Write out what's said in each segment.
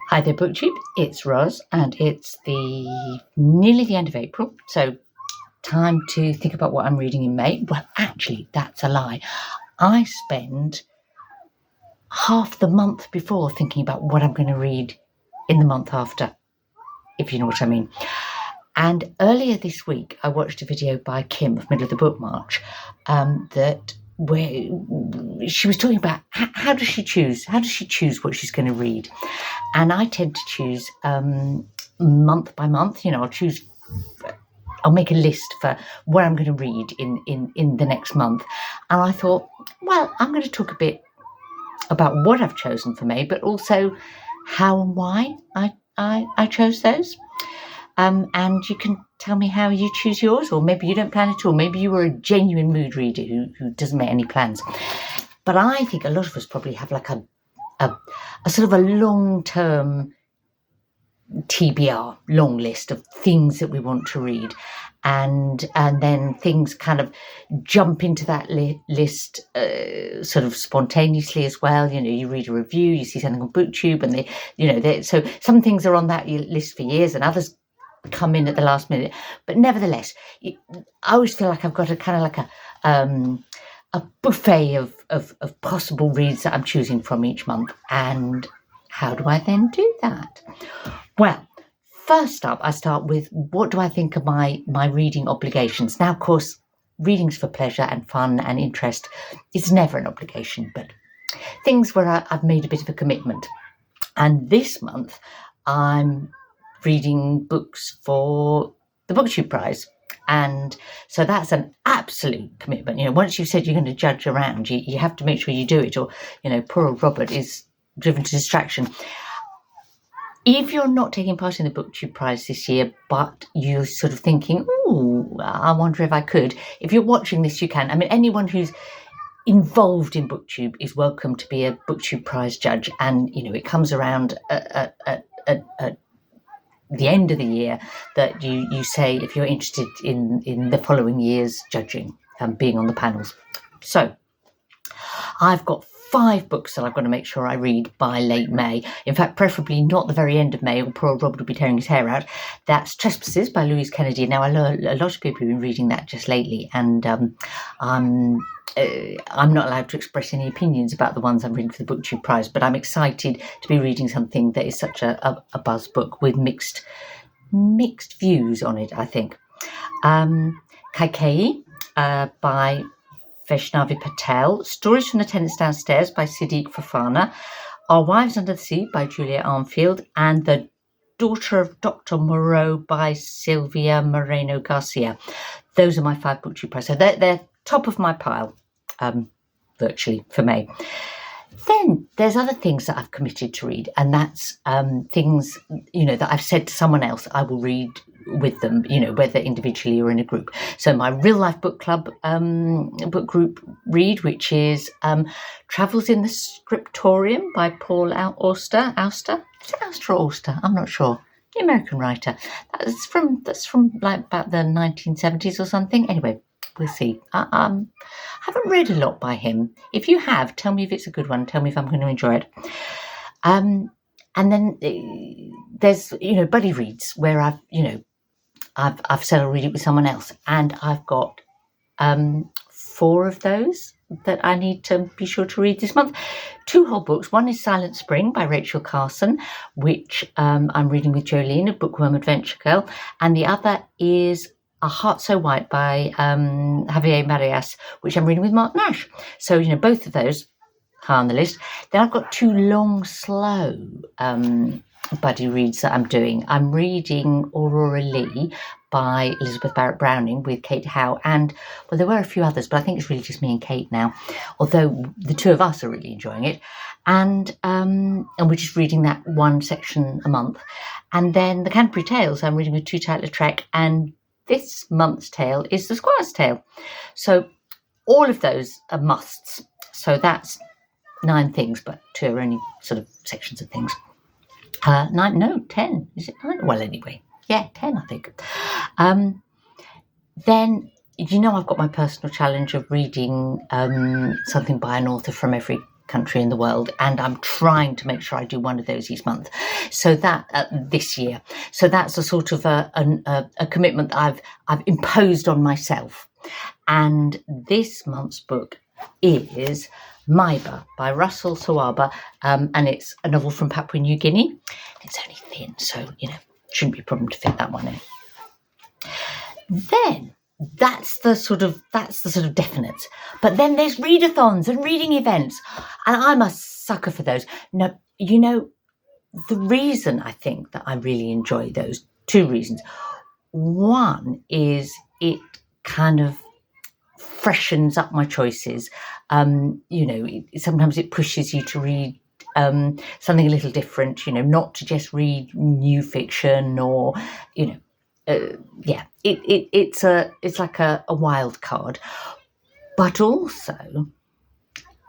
Hi there, BookTube. It's Roz, and it's nearly the end of April, so time to think about what I'm reading in May. Well, actually, that's a lie. I spend half the month before thinking about what I'm going to read in the month after, if you know what I mean. And earlier this week, I watched a video by Kim of Middle of the Book March where she was talking about how does she choose what she's going to read. And I tend to choose month by month. I'll make a list for what I'm going to read in the next month. And I thought, well, I'm going to talk a bit about what I've chosen for May, but also how and why I chose those. And you can tell me how you choose yours, or maybe you don't plan at all. Maybe you were a genuine mood reader who doesn't make any plans. But I think a lot of us probably have like a sort of a long-term TBR, long list of things that we want to read. And then things kind of jump into that list sort of spontaneously as well. You read a review, you see something on BookTube, and so some things are on that list for years and others come in at the last minute. But nevertheless, I always feel like I've got a kind of like a buffet of possible reads that I'm choosing from each month. And how do I then do that? Well, first up, I start with what do I think of my reading obligations. Now, of course, reading's for pleasure and fun and interest. It's never an obligation, but things where I've made a bit of a commitment. And this month, I'm reading books for the BookTube Prize. And so that's an absolute commitment. Once you've said you're going to judge around, you have to make sure you do it, or, poor old Robert is driven to distraction. If you're not taking part in the BookTube Prize this year, but you're sort of thinking, I wonder if I could. If you're watching this, you can. I mean, anyone who's involved in BookTube is welcome to be a BookTube Prize judge. And, it comes around at the end of the year that you say if you're interested in the following year's judging and being on the panels. So I've got 5 books that I've got to make sure I read by late May. In fact, preferably not the very end of May, or poor old Robert will be tearing his hair out. That's Trespasses by Louise Kennedy. Now, I know a lot of people have been reading that just lately, and I'm not allowed to express any opinions about the ones I'm reading for the BookTube Prize, but I'm excited to be reading something that is such a buzz book with mixed views on it, I think. Kaikeyi by Vaishnavi Patel, Stories from the Tenants Downstairs by Sidik Fofana, Our Wives Under the Sea by Julia Armfield, and The Daughter of Dr. Moreau by Silvia Moreno Garcia. Those are my 5 BookTube Prize. So they're top of my pile, virtually, for May. Then there's other things that I've committed to read, and that's things, that I've said to someone else I will read with them, whether individually or in a group. So my real life book club book group read, which is Travels in the Scriptorium by Paul Auster. Is it Auster or Auster? I'm not sure. The American writer. That's from like about the 1970s or something. Anyway, we'll see. I haven't read a lot by him. If you have, tell me if it's a good one. Tell me if I'm going to enjoy it. And then there's, buddy reads where I've said I'll read it with someone else. And I've got 4 of those that I need to be sure to read this month. 2 whole books. One is Silent Spring by Rachel Carson, which I'm reading with Jolene, a Bookworm Adventure Girl. And the other is A Heart So White by Javier Marias, which I'm reading with Mark Nash. So, both of those high on the list. Then I've got 2 long, slow buddy reads that I'm doing. I'm reading Aurora Leigh by Elisabeth Barrett Browning with Kate Howe, and there were a few others, but I think it's really just me and Kate now, although the 2 of us are really enjoying it. And we're just reading that one section a month. And then the Canterbury Tales I'm reading with 2 Tytler-Trek, and this month's tale is the Squire's Tale. So all of those are musts. So that's 9 things, but 2 are only sort of sections of things. 10. Is it 9? Well, anyway. Yeah, 10, I think. Then, I've got my personal challenge of reading something by an author from every country in the world, and I'm trying to make sure I do one of those each month. So that this year, so that's a sort of a commitment that I've imposed on myself. And this month's book is Maiba by Russell Soaba, and it's a novel from Papua New Guinea. It's only thin, so shouldn't be a problem to fit that one in. Then that's the sort of definites. But then there's readathons and reading events, and I'm a sucker for those. No, the reason I think that I really enjoy those, two reasons. One is it kind of freshens up my choices. Sometimes it pushes you to read something a little different, not to just read new fiction or, it's like a wild card. But also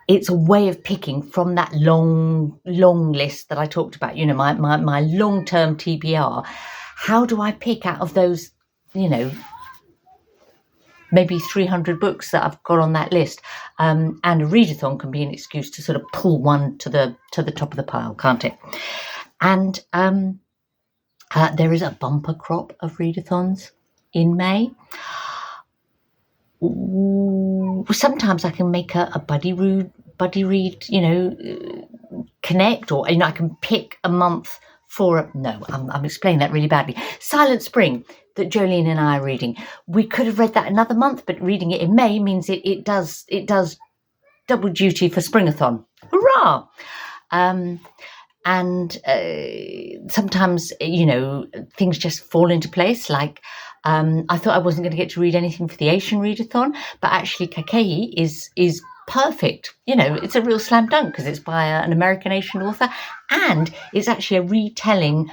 it's a way of picking from that long list that I talked about, my long-term TBR. How do I pick out of those, maybe 300 books that I've got on that list? And a readathon can be an excuse to sort of pull one to the top of the pile, can't it? And there is a bumper crop of readathons in May. Sometimes I can make a buddy read, connect, or I can pick a month for I'm explaining that really badly. Silent Spring, that Jolene and I are reading. We could have read that another month, but reading it in May means it does double duty for Springathon. Hurrah! And sometimes, things just fall into place. Like, I thought I wasn't going to get to read anything for the Asian Readathon, but actually Kaikeyi is perfect. It's a real slam dunk because it's by an American Asian author, and it's actually a retelling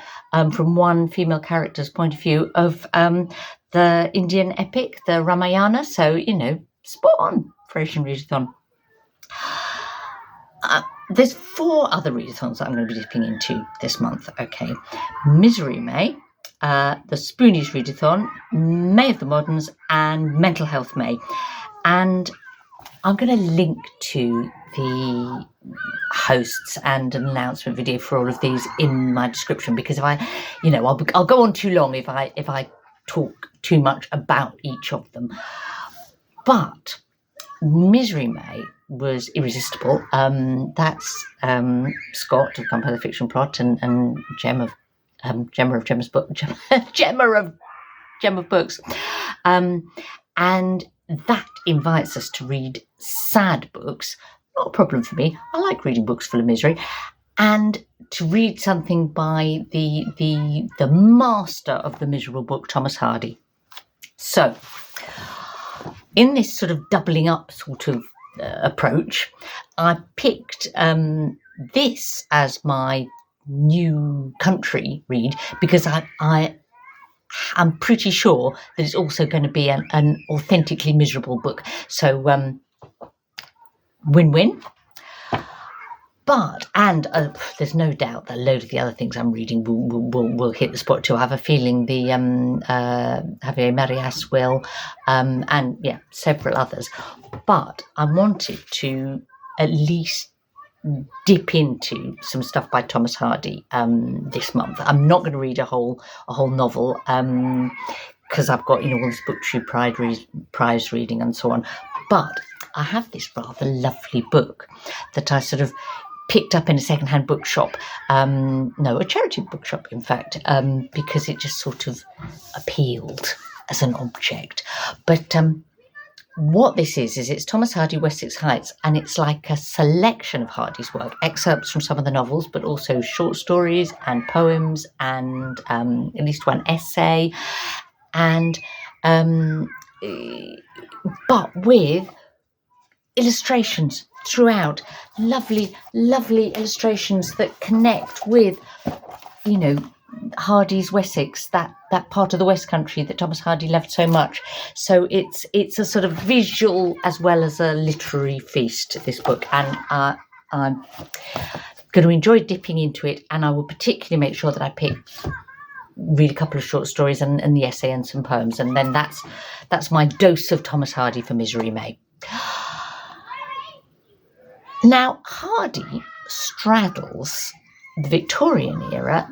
from one female character's point of view of the Indian epic, the Ramayana. So, spot on for Asian Readathon. There's 4 other readathons that I'm going to be dipping into this month. Okay, Misery May, the Spoonies Readathon, May of the Moderns, and Mental Health May. And I'm going to link to the hosts and an announcement video for all of these in my description, because if I'll go on too long if I talk too much about each of them. But Misery May was irresistible. That's Scott of Gunpowder Fiction Plot and Gemma of Gemma's Books, and that invites us to read sad books. Not a problem for me. I like reading books full of misery, and to read something by the master of the miserable book, Thomas Hardy. So, in this sort of doubling up sort of approach, I picked this as my new country read because I'm pretty sure that it's also going to be an authentically miserable book. So win-win. But, and there's no doubt that a load of the other things I'm reading will hit the spot too. I have a feeling the Javier Marias will, and yeah, several others. But I wanted to at least dip into some stuff by Thomas Hardy this month. I'm not going to read a whole novel because I've got all this Booktube prize reading and so on. But I have this rather lovely book that I sort of picked up in a secondhand bookshop, a charity bookshop, in fact, because it just sort of appealed as an object. But what this is it's Thomas Hardy, Wessex Heights, and it's like a selection of Hardy's work, excerpts from some of the novels, but also short stories and poems and at least one essay, and but with illustrations throughout, lovely illustrations that connect with Hardy's Wessex, that part of the West Country that Thomas Hardy loved so much. So it's a sort of visual as well as a literary feast, this book, and I'm going to enjoy dipping into it, and I will particularly make sure that I read a couple of short stories and the essay and some poems, and then that's my dose of Thomas Hardy for Misery May. Now, Hardy straddles the Victorian era,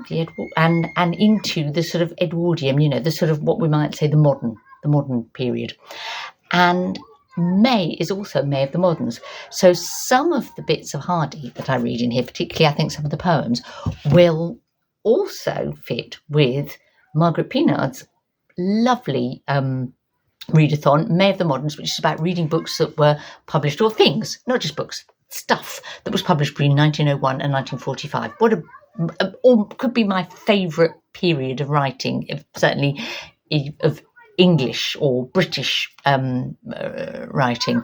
and into the sort of Edwardian, the sort of what we might say the modern period. And May is also May of the Moderns. So some of the bits of Hardy that I read in here, particularly I think some of the poems, will also fit with Margaret Pinard's lovely readathon, May of the Moderns, which is about reading books that were published, or things, not just books, stuff that was published between 1901 and 1945. What or could be my favourite period of writing, certainly of English or British writing.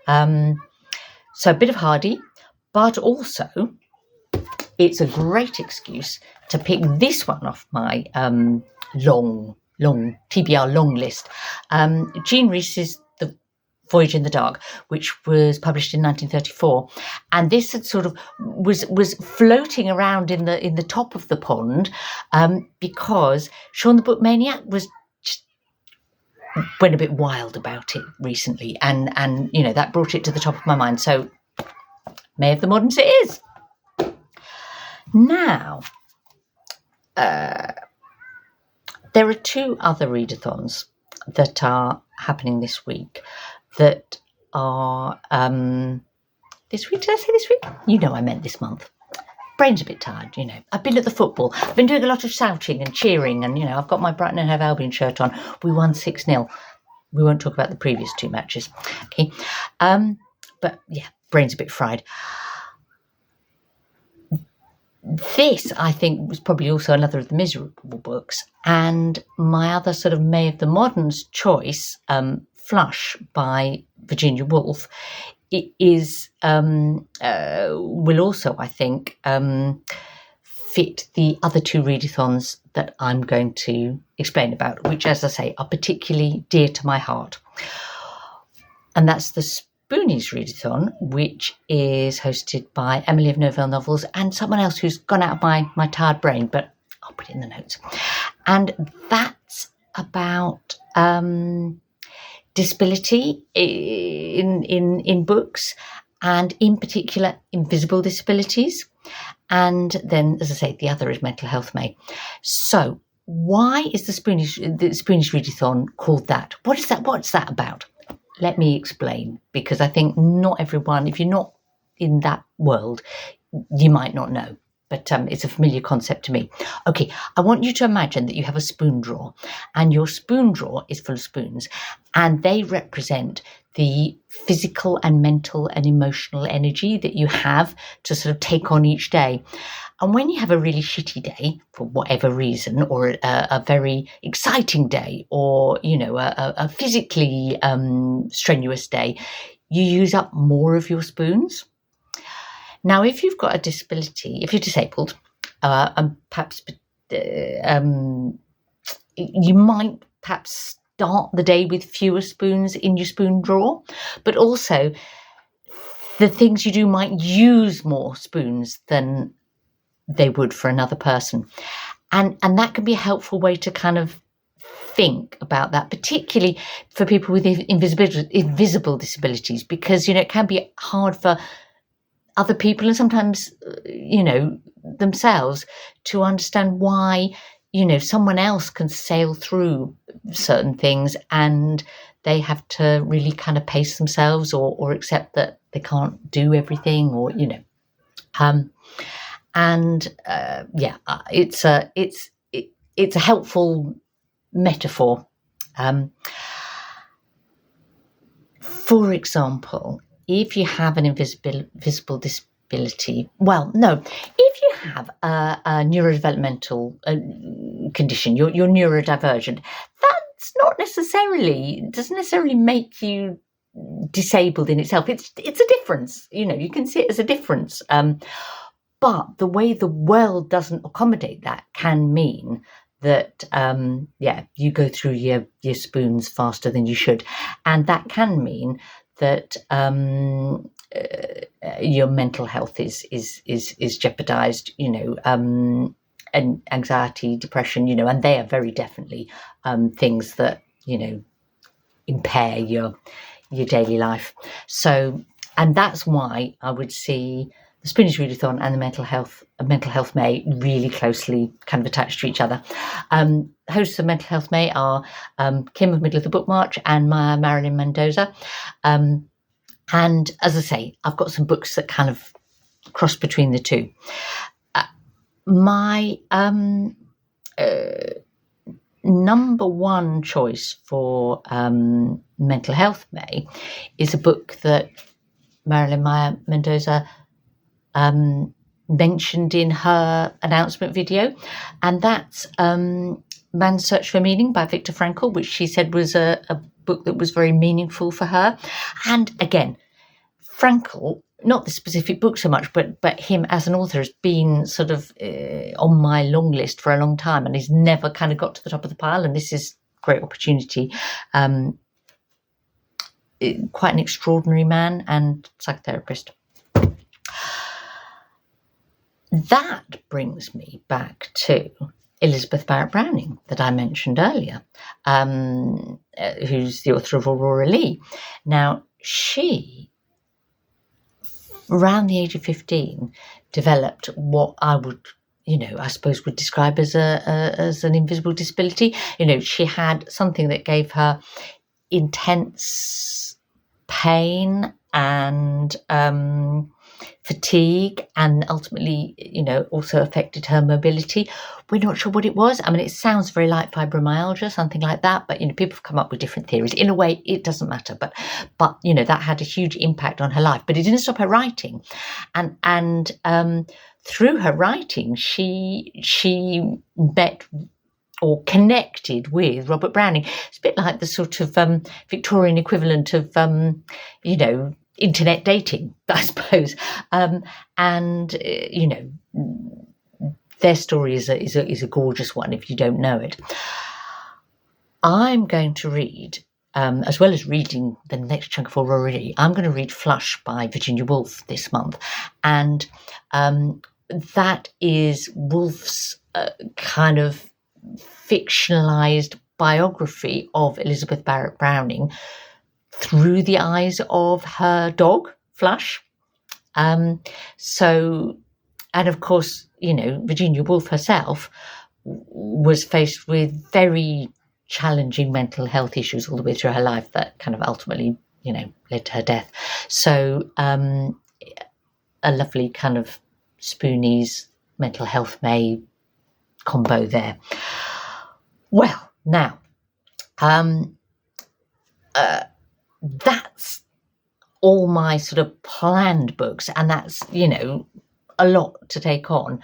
So a bit of Hardy, but also it's a great excuse to pick this one off my long TBR long list. Jean Rhys's The Voyage in the Dark, which was published in 1934, and this had sort of was floating around in the top of the pond because Shaun the Book Maniac went a bit wild about it recently, and that brought it to the top of my mind. So May of the Moderns it is. Now, there are two other readathons that are happening this week that are this week. Did I say this week? I meant this month. Brain's a bit tired, I've been at the football. I've been doing a lot of shouting and cheering, and I've got my Brighton and Hove Albion shirt on. We won 6-0. We won't talk about the previous two matches. Okay. But yeah, brain's a bit fried. This, I think, was probably also another of the miserable books. And my other sort of May of the Moderns choice, Flush by Virginia Woolf, is will also, I think, fit the other two readathons that I'm going to explain about, which, as I say, are particularly dear to my heart. And that's the Spoonies readathon, which is hosted by Emily of Novell Novels and someone else who's gone out of my tired brain, but I'll put it in the notes. And that's about disability in books, and in particular invisible disabilities. And then, as I say, the other is Mental Health May. So why is the Spoonies readathon called that? What's that about? Let me explain, because I think not everyone, if you're not in that world, you might not know. But it's a familiar concept to me. Okay, I want you to imagine that you have a spoon drawer, and your spoon drawer is full of spoons, and they represent the physical and mental and emotional energy that you have to sort of take on each day. And when you have a really shitty day, for whatever reason, or a very exciting day, or, a physically strenuous day, you use up more of your spoons. Now, if you've got a disability, if you're disabled, and perhaps you might perhaps start the day with fewer spoons in your spoon drawer, but also the things you do might use more spoons than they would for another person. And that can be a helpful way to kind of think about that, particularly for people with invisible disabilities, because, it can be hard for other people and sometimes, themselves to understand why, someone else can sail through certain things and they have to really kind of pace themselves or accept that they can't do everything, or, it's a helpful metaphor. For example, if you have an invisible disability, if you have a neurodevelopmental condition, you're neurodivergent, doesn't necessarily make you disabled in itself. It's a difference, you can see it as a difference. But the way the world doesn't accommodate that can mean that, you go through your spoons faster than you should. And that can mean that your mental health is jeopardized, and anxiety, depression, and they are very definitely things that, impair your daily life. So And that's why I would see the Spoonies Readathon and the Mental Health May really closely kind of attached to each other. Hosts of Mental Health May are Kim of Middle of the Book March and Marilyn Mendoza. And as I say, I've got some books that kind of cross between the two. My number one choice for Mental Health May is a book that Marilyn Mendoza mentioned in her announcement video, and that's Man's Search for Meaning by Viktor Frankl, which she said was a book that was very meaningful for her. And again, Frankl, not the specific book so much, but him as an author has been sort of on my long list for a long time, and he's never kind of got to the top of the pile, and this is a great opportunity. Quite an extraordinary man and psychotherapist. That brings me back to Elisabeth Barrett Browning that I mentioned earlier, who's the author of Aurora, Leigh. Now, she, around the age of 15, developed what I would, I suppose would describe as an invisible disability. She had something that gave her intense pain and fatigue, and ultimately, also affected her mobility. We're not sure what it was. I mean, it sounds very like fibromyalgia, something like that, but, people have come up with different theories. In a way, it doesn't matter, but that had a huge impact on her life, but it didn't stop her writing. And through her writing, she met or connected with Robert Browning. It's a bit like the sort of Victorian equivalent of, internet dating, I suppose. Their story is a gorgeous one if you don't know it. I'm going to read, as well as reading the next chunk of Aurora, I'm going to read Flush by Virginia Woolf this month. And that is Woolf's kind of fictionalized biography of Elisabeth Barrett Browning through the eyes of her dog, Flush. And of course, Virginia Woolf herself was faced with very challenging mental health issues all the way through her life that kind of ultimately, led to her death. So a lovely kind of Spoonies Mental Health May combo there. Well, now, that's all my sort of planned books, and that's, a lot to take on.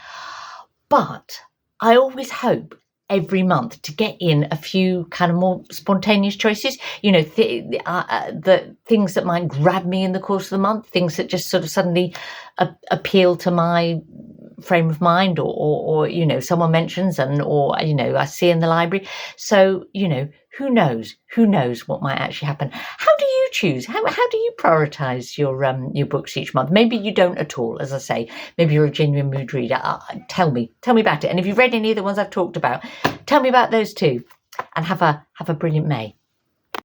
But I always hope every month to get in a few kind of more spontaneous choices, the things that might grab me in the course of the month, things that just sort of suddenly appeal to my frame of mind, or someone mentions, or I see in the library. So who knows what might actually happen. How do you choose? How do you prioritize your books each month? Maybe you don't at all, as I say. Maybe you're a genuine mood reader. Tell me about it. And if you've read any of the ones I've talked about, tell me about those too. And have a brilliant May.